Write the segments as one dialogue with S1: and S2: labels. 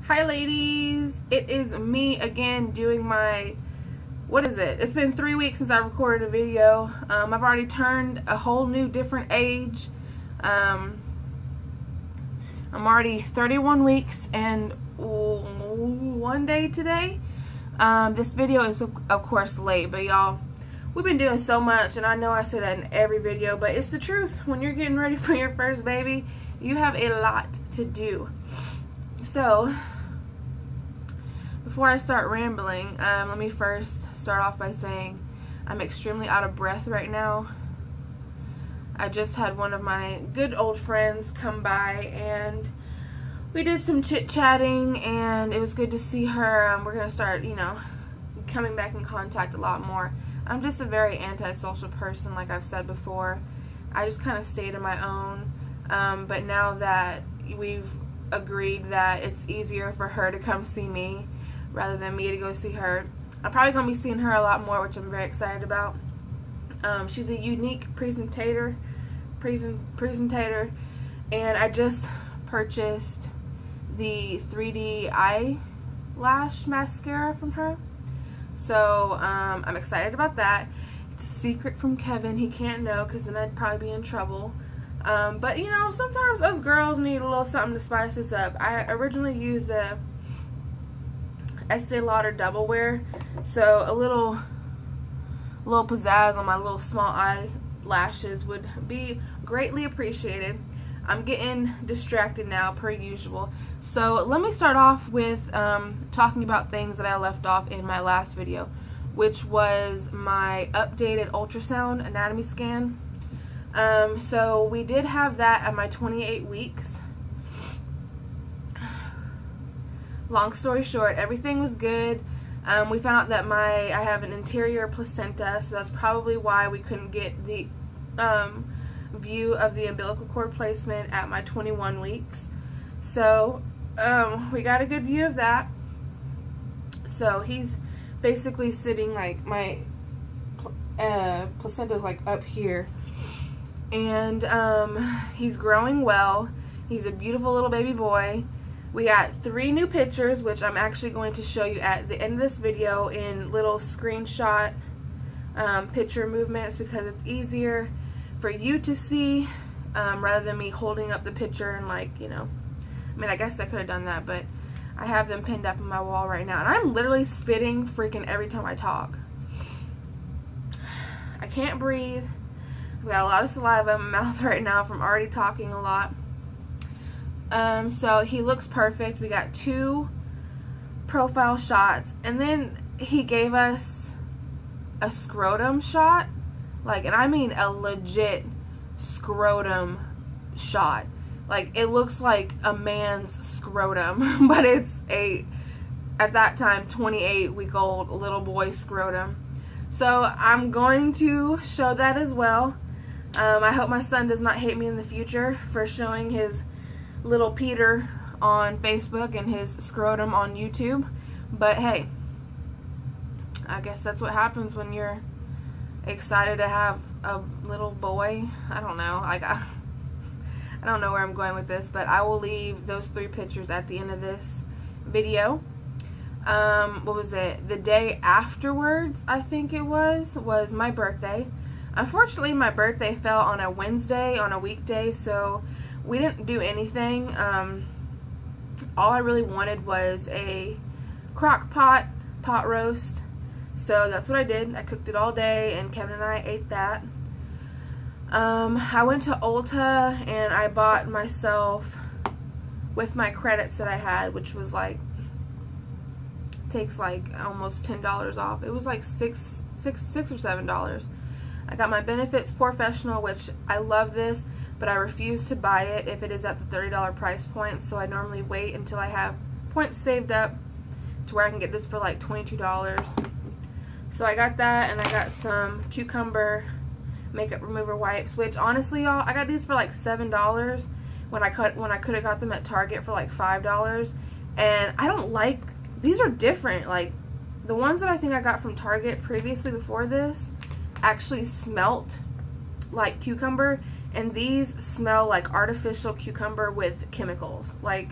S1: Hi ladies, it is me again doing my, what is it? It's been 3 weeks since I recorded a video. I've already turned a whole new different age. I'm already 31 weeks and 1 day today. This video is of course late, but y'all, we've been doing so much, and I know I say that in every video, but it's the truth. When you're getting ready for your first baby, you have a lot to do. So, before I start rambling, let me first start off by saying I'm extremely out of breath right now. I just had one of my good old friends come by and we did some chit-chatting, and it was good to see her. We're going to start, you know, coming back in contact a lot more. I'm just a very antisocial person, like I've said before. I just kind of stayed in my own, but now that we've agreed that it's easier for her to come see me rather than me to go see her, I'm probably going to be seeing her a lot more, which I'm very excited about. She's a unique presentator, and I just purchased the 3D eyelash mascara from her. So I'm excited about that. It's a secret from Kevin. He can't know, because then I'd probably be in trouble. But you know, sometimes us girls need a little something to spice us up. I originally used the Estee Lauder Double Wear, so a little pizzazz on my little small eyelashes would be greatly appreciated. I'm getting distracted now, per usual. So let me start off with talking about things that I left off in my last video, which was my updated ultrasound anatomy scan. So we did have that at my 28 weeks. Long story short, everything was good. We found out that I have an interior placenta, so that's probably why we couldn't get the view of the umbilical cord placement at my 21 weeks. So we got a good view of that. So he's basically sitting, like, my placenta's like up here, and he's growing well. He's a beautiful little baby boy. We got 3 new pictures, which I'm actually going to show you at the end of this video in little screenshot picture movements, because it's easier for you to see rather than me holding up the picture and, like, you know, I mean, I guess I could have done that, but I have them pinned up on my wall right now, and I'm literally spitting freaking every time I talk. I can't breathe. I've got a lot of saliva in my mouth right now from already talking a lot. So he looks perfect. We got 2 profile shots, and then he gave us a scrotum shot, like, and I mean a legit scrotum shot. Like, it looks like a man's scrotum, but it's at that time, 28-week-old little boy scrotum. So I'm going to show that as well. I hope my son does not hate me in the future for showing his little Peter on Facebook and his scrotum on YouTube. But hey, I guess that's what happens when you're excited to have a little boy. I don't know. I don't know where I'm going with this, but I will leave those 3 pictures at the end of this video. What was it? The day afterwards, I think it was my birthday. Unfortunately, my birthday fell on a Wednesday, on a weekday, so we didn't do anything. All I really wanted was a crock pot roast, so that's what I did. I cooked it all day, and Kevin and I ate that. I went to Ulta and I bought myself, with my credits that I had, which was like, takes like almost $10 off. It was like $6 or $7. I got my Benefits Professional, which I love this, but I refuse to buy it if it is at the $30 price point, so I normally wait until I have points saved up to where I can get this for like $22. So I got that, and I got some cucumber makeup remover wipes, which honestly, y'all, I got these for like $7 when I could have got them at Target for like $5. And I don't like, these are different. Like, the ones that I think I got from Target previously before this actually smelt like cucumber, and these smell like artificial cucumber with chemicals. Like,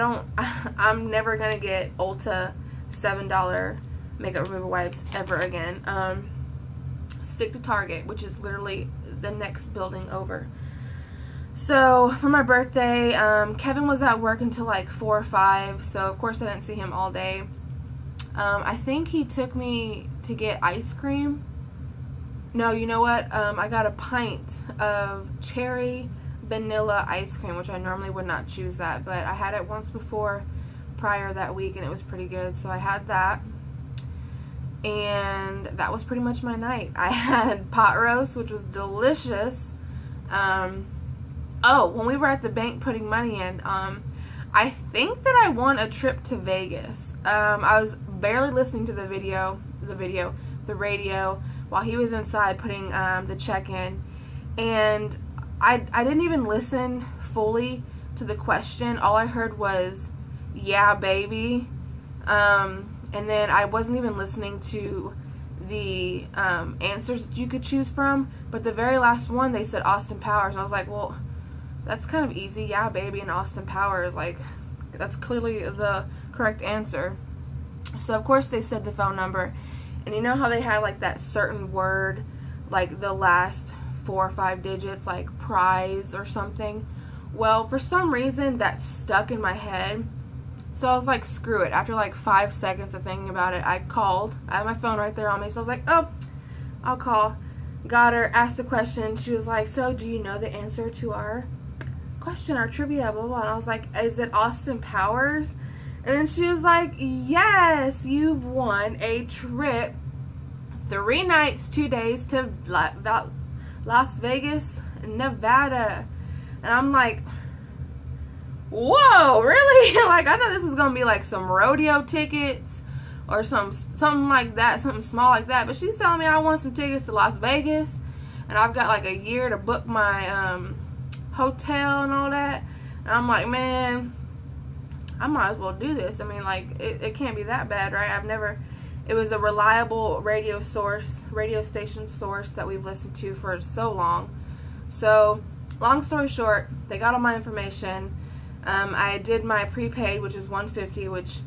S1: I'm never gonna get Ulta $7 makeup remover wipes ever again. Stick to Target, which is literally the next building over. So for my birthday, Kevin was at work until like 4 or 5, so of course I didn't see him all day. I think he took me to get ice cream. No, you know what? I got a pint of cherry vanilla ice cream, which I normally would not choose that, but I had it once before prior that week and it was pretty good, so I had that. And that was pretty much my night. I had pot roast, which was delicious. Oh, when we were at the bank putting money in, I think that I won a trip to Vegas. I was barely listening to the radio while he was inside putting the check in, and I didn't even listen fully to the question. All I heard was, "Yeah, baby," and then I wasn't even listening to the answers that you could choose from. But the very last one, they said Austin Powers, and I was like, well, that's kind of easy. Yeah, baby, and Austin Powers, like, that's clearly the correct answer. So of course they said the phone number, and you know how they had like that certain word, like the last 4 or 5 digits, like prize or something. Well, for some reason that stuck in my head, so I was like, screw it. After like 5 seconds of thinking about it, I called. I had my phone right there on me, so I was like, oh, I'll call. Got her, asked the question. She was like, so do you know the answer to our question, our trivia, blah, blah. And I was like, is it Austin Powers? And then she was like, yes, you've won a trip, 3 nights, 2 days to Las Vegas, Nevada. And I'm like, whoa, really? Like, I thought this was gonna be like some rodeo tickets or something like that, something small like that. But she's telling me I won some tickets to Las Vegas, and I've got like a year to book my hotel and all that. And I'm like, man, I might as well do this. I mean, like, it can't be that bad, right? It was a reliable radio station source that we've listened to for so long. So, long story short, they got all my information. I did my prepaid, which is $150, which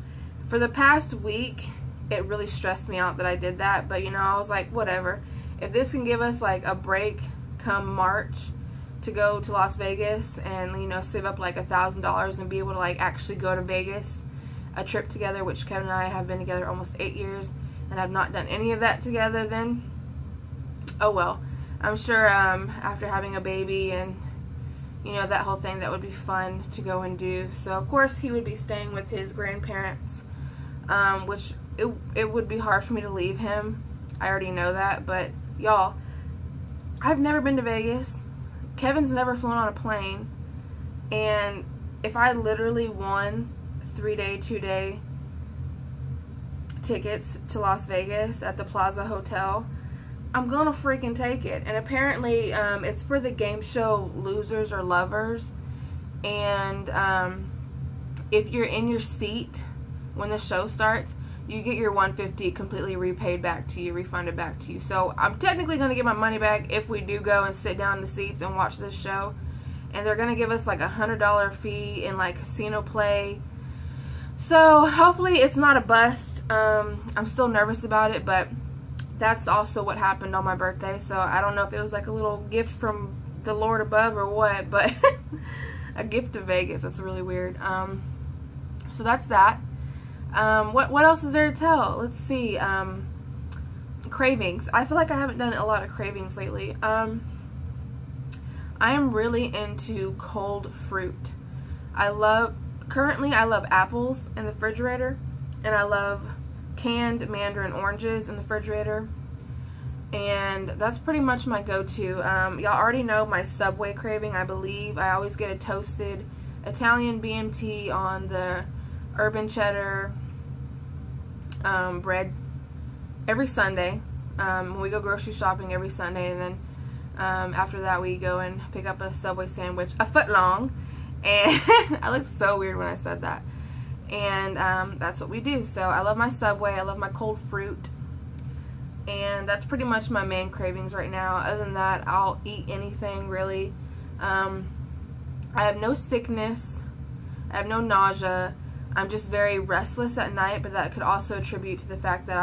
S1: for the past week, it really stressed me out that I did that. But, you know, I was like, whatever. If this can give us, like, a break come March to go to Las Vegas and, you know, save up like $1,000 and be able to like actually go to Vegas, a trip together, which Kevin and I have been together almost 8 years and have not done any of that together, then oh well. I'm sure after having a baby and, you know, that whole thing, that would be fun to go and do. So of course he would be staying with his grandparents, which it would be hard for me to leave him. I already know that. But y'all, I've never been to Vegas. Kevin's never flown on a plane, and if I literally won 3-day, 2-day tickets to Las Vegas at the Plaza Hotel, I'm gonna freaking take it. And apparently it's for the game show losers or lovers, and if you're in your seat when the show starts, you get your $150 completely repaid back to you, refunded back to you. So I'm technically going to get my money back if we do go and sit down in the seats and watch this show. And they're going to give us like a $100 fee in like casino play. So hopefully it's not a bust. I'm still nervous about it, but that's also what happened on my birthday. So I don't know if it was like a little gift from the Lord above or what, but a gift to Vegas. That's really weird. So that's that. What else is there to tell? Let's see. Cravings. I feel like I haven't done a lot of cravings lately. I am really into cold fruit. Currently I love apples in the refrigerator, and I love canned mandarin oranges in the refrigerator, and that's pretty much my go-to. Y'all already know my Subway craving, I believe. I always get a toasted Italian BMT on the urban cheddar bread every Sunday. When we go grocery shopping every Sunday, and then after that we go and pick up a Subway sandwich, a foot long, and I looked so weird when I said that. And that's what we do. So I love my Subway, I love my cold fruit, and that's pretty much my main cravings right now. Other than that, I'll eat anything really. I have no sickness I have no nausea. I'm just very restless at night, but that could also attribute to the fact that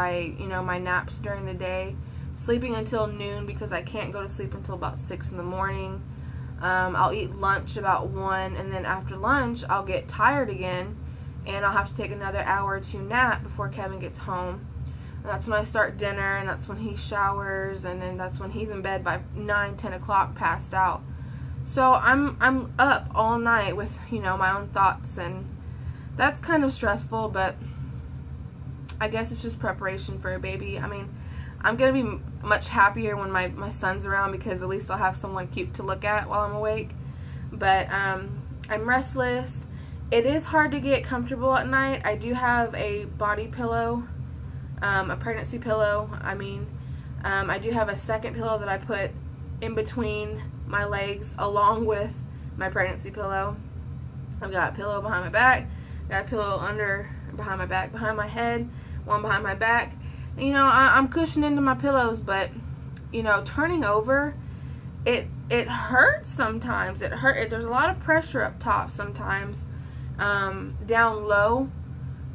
S1: my naps during the day, sleeping until noon because I can't go to sleep until about 6 in the morning. I'll eat lunch about 1, and then after lunch I'll get tired again, and I'll have to take another hour or 2 nap before Kevin gets home. And that's when I start dinner, and that's when he showers, and then that's when he's in bed by 9, 10 o'clock, passed out. So I'm up all night with, my own thoughts, and that's kind of stressful, but I guess it's just preparation for a baby. I mean, I'm going to be much happier when my son's around, because at least I'll have someone cute to look at while I'm awake. But I'm restless. It is hard to get comfortable at night. I do have a body pillow, a pregnancy pillow. I do have a second pillow that I put in between my legs along with my pregnancy pillow. I've got a pillow behind my back, got a pillow behind my back, behind my head, one behind my back. I'm cushioned into my pillows, but turning over, it hurts sometimes. There's a lot of pressure up top sometimes, down low,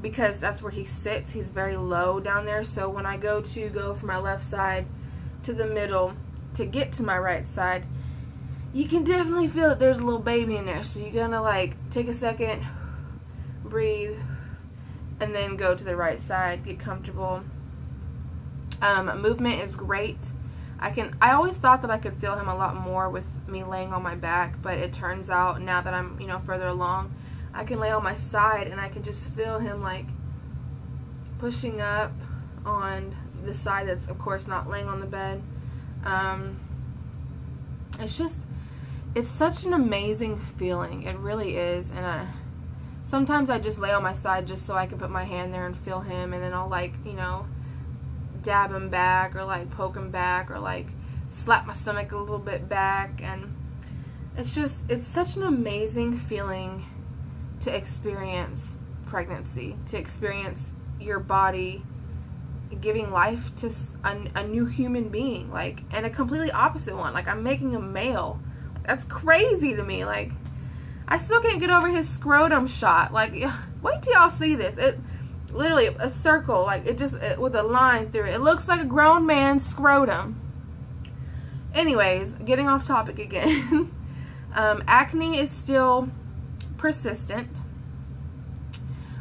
S1: because that's where he sits. He's very low down there. So when I go from my left side to the middle to get to my right side, you can definitely feel that there's a little baby in there. So you're gonna take a second, breathe, and then go to the right side, get comfortable. Movement is great. I always thought that I could feel him a lot more with me laying on my back, but it turns out now that I'm further along, I can lay on my side and I can just feel him pushing up on the side that's of course not laying on the bed. It's such an amazing feeling. It really is. And sometimes I just lay on my side just so I can put my hand there and feel him, and then I'll dab him back, or poke him back, or slap my stomach a little bit back. And it's such an amazing feeling to experience pregnancy, to experience your body giving life to a new human being, and a completely opposite one. I'm making a male. That's crazy to me. I still can't get over his scrotum shot. Wait till y'all see this. It literally a circle, with a line through it. It looks like a grown man's scrotum. Anyways, getting off topic again. Acne is still persistent.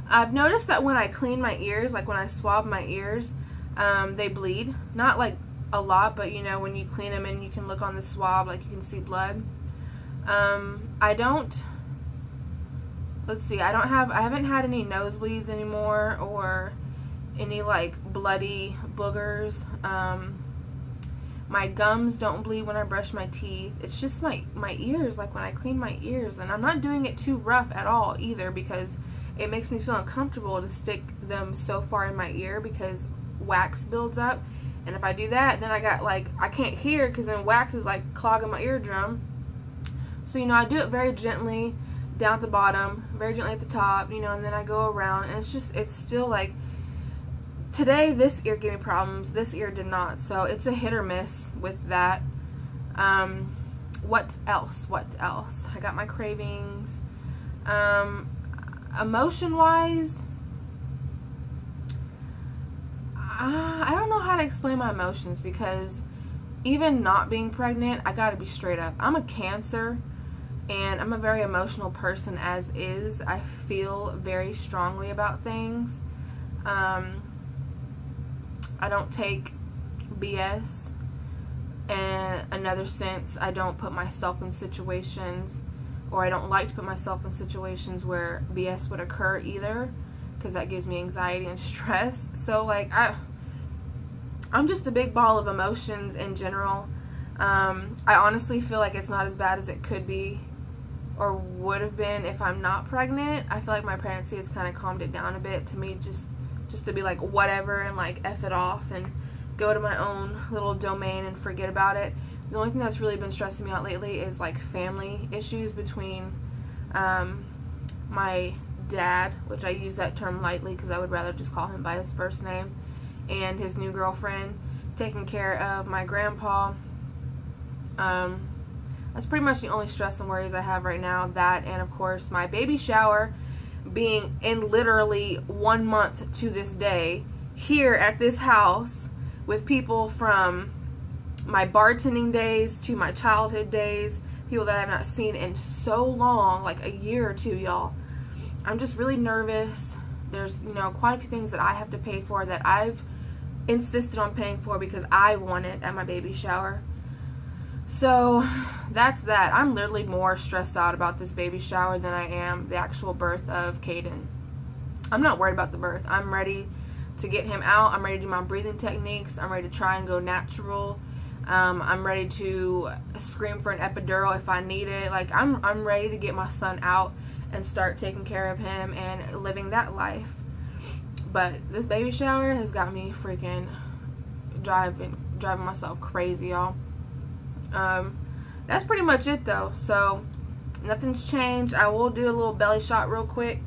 S1: I've noticed that when I clean my ears, when I swab my ears, they bleed. Not a lot, but when you clean them and you can look on the swab, you can see blood. I haven't had any nosebleeds anymore, or any bloody boogers. My gums don't bleed when I brush my teeth. It's just my ears, when I clean my ears. And I'm not doing it too rough at all either, because it makes me feel uncomfortable to stick them so far in my ear, because wax builds up. And if I do that, then I can't hear, because then wax is clogging my eardrum. So I do it very gently down at the bottom, very gently at the top, and then I go around, and it's still today this ear gave me problems, this ear did not. So it's a hit or miss with that. What else? I got my cravings. Emotion wise, I don't know how to explain my emotions, because even not being pregnant, I gotta be straight up. I'm a Cancer, and I'm a very emotional person as is. I feel very strongly about things. I don't take BS. In another sense, I don't put myself in situations, or I don't like to put myself in situations where BS would occur either, because that gives me anxiety and stress. So I'm just a big ball of emotions in general. I honestly feel like it's not as bad as it could be or would have been if I'm not pregnant. I feel like my pregnancy has kind of calmed it down a bit to me, just to be whatever, and F it off and go to my own little domain and forget about it. The only thing that's really been stressing me out lately is family issues between my dad, which I use that term lightly because I would rather just call him by his first name, and his new girlfriend, taking care of my grandpa. That's pretty much the only stress and worries I have right now. That, and of course my baby shower being in literally 1 month to this day here at this house with people from my bartending days to my childhood days, people that I have not seen in so long, like a year or two, y'all. I'm just really nervous. There's, you know, quite a few things that I have to pay for that I've insisted on paying for because I want it at my baby shower. So that's that. I'm literally more stressed out about this baby shower than I am the actual birth of Caden. I'm not worried about the birth. I'm ready to get him out. I'm ready to do my breathing techniques. I'm ready to try and go natural. I'm ready to scream for an epidural if I need it. Like, I'm ready to get my son out and start taking care of him and living that life. But this baby shower has got me freaking driving myself crazy, y'all. That's pretty much it though. So nothing's changed. I will do a little belly shot real quick.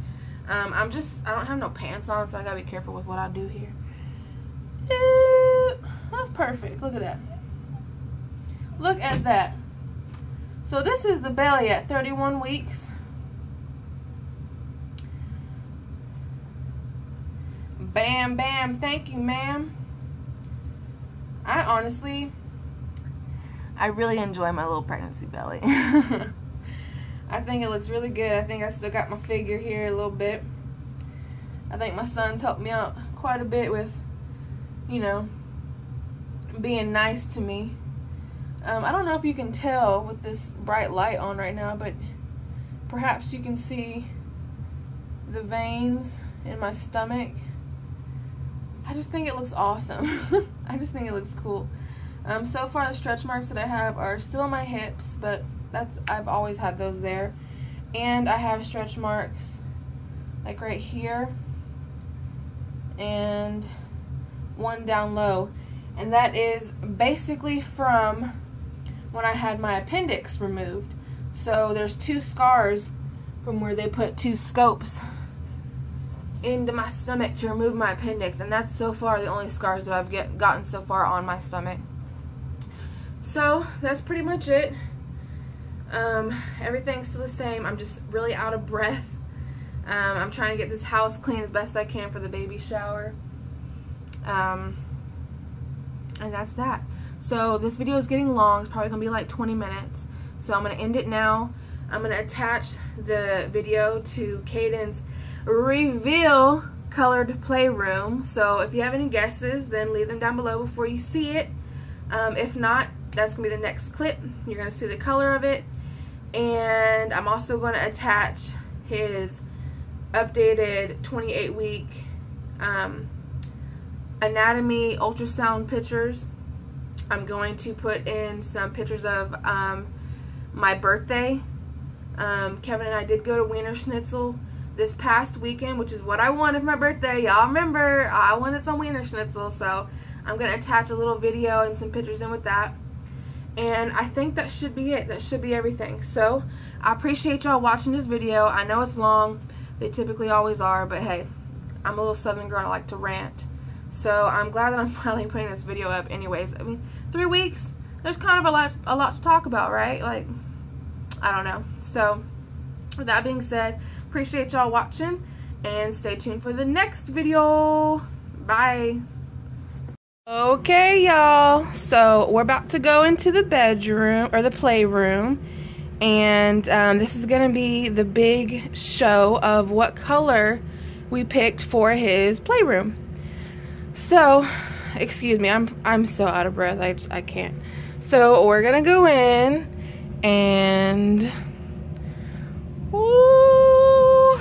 S1: I don't have no pants on, so I gotta be careful with what I do here. That's perfect. Look at that. Look at that. So this is the belly at 31 weeks. Bam, bam. Thank you, ma'am. I really enjoy my little pregnancy belly. I think it looks really good. I think I still got my figure here a little bit. I think my son's helped me out quite a bit with, you know, being nice to me. I don't know if you can tell with this bright light on right now, but perhaps you can see the veins in my stomach. I just think it looks awesome. I just think it looks cool. So far the stretch marks that I have are still on my hips, but I've always had those there. And I have stretch marks like right here and one down low. And that is basically from when I had my appendix removed. So there's 2 scars from where they put 2 scopes into my stomach to remove my appendix, and that's so far the only scars that I've gotten so far on my stomach. So that's pretty much it. Everything's still the same. I'm just really out of breath. I'm trying to get this house clean as best I can for the baby shower. And that's that. So this video is getting long. It's probably gonna be like 20 minutes. So I'm gonna end it now. I'm gonna attach the video to Caden's reveal colored playroom. So if you have any guesses, then leave them down below before you see it. If not, that's gonna be the next clip. You're gonna see the color of it. And I'm also gonna attach his updated 28-week anatomy ultrasound pictures. I'm going to put in some pictures of my birthday. Kevin and I did go to Wiener Schnitzel this past weekend, which is what I wanted for my birthday. Y'all remember, I wanted some Wiener Schnitzel, so I'm going to attach a little video and some pictures in with that. And I think that should be it. That should be everything. So I appreciate y'all watching this video. I know it's long. They typically always are, but hey, I'm a little southern girl. I like to rant. So I'm glad that I'm finally putting this video up anyways. I mean, 3 weeks, there's kind of a lot to talk about, right? Like, I don't know. So with that being said, appreciate y'all watching and stay tuned for the next video. Bye. Okay, y'all, so we're about to go into the bedroom or the playroom, and this is gonna be the big show of what color we picked for his playroom. So excuse me, I'm so out of breath, I can't. So we're gonna go in and ooh,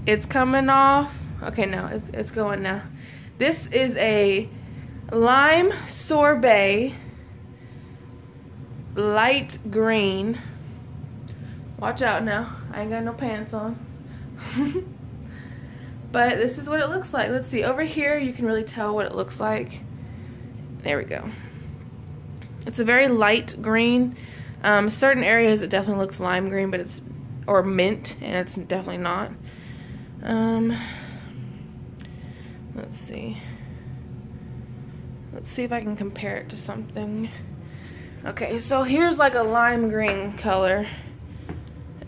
S1: it's coming off. Okay, no, it's going now. This is a lime sorbet, light green. Watch out now, I ain't got no pants on. But this is what it looks like. Let's see, over here you can really tell what it looks like. There we go. It's a very light green. Certain areas it definitely looks lime green, but it's, or mint, and it's definitely not. Let's see. Let's see if I can compare it to something. Okay, so here's like a lime green color,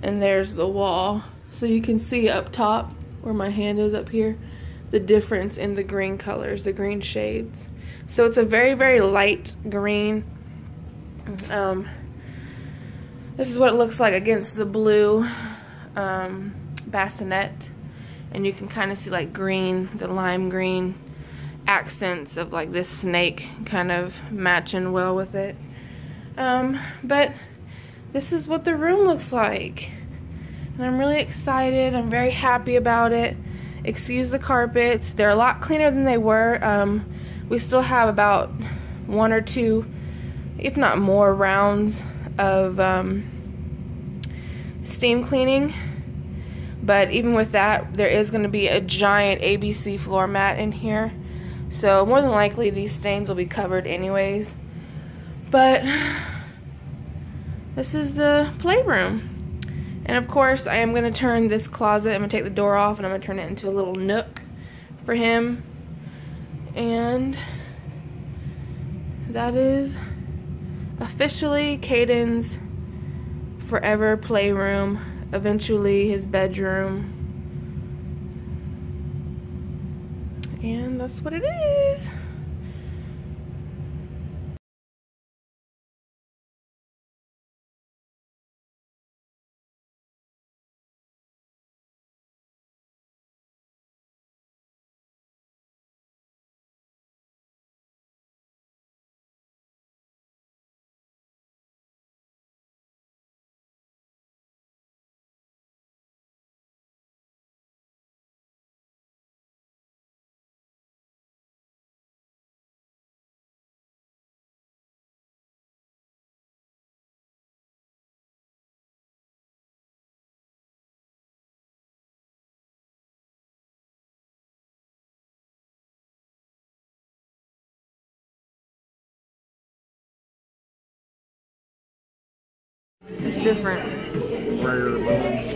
S1: and there's the wall. So you can see up top where my hand is up here, the difference in the green colors, the green shades. So it's a very, very light green. This is what it looks like against the blue bassinet. And you can kind of see like green, the lime green accents of like this snake kind of matching well with it. But this is what the room looks like. And I'm really excited. I'm very happy about it. Excuse the carpets. They're a lot cleaner than they were. We still have about 1 or 2, if not more, rounds of steam cleaning. But even with that, there is going to be a giant ABC floor mat in here. So more than likely these stains will be covered anyways. But this is the playroom. And of course, I am going to turn this closet, I'm going to take the door off and I'm going to turn it into a little nook for him. And that is officially Caden's forever playroom, eventually his bedroom. And that's what it is. It's different.
S2: Rare bones.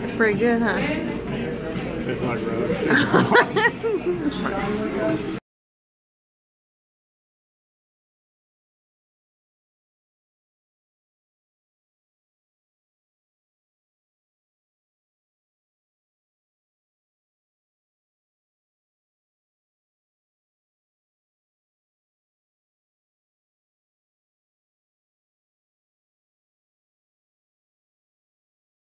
S1: It's pretty good, huh?
S2: Tastes like rose.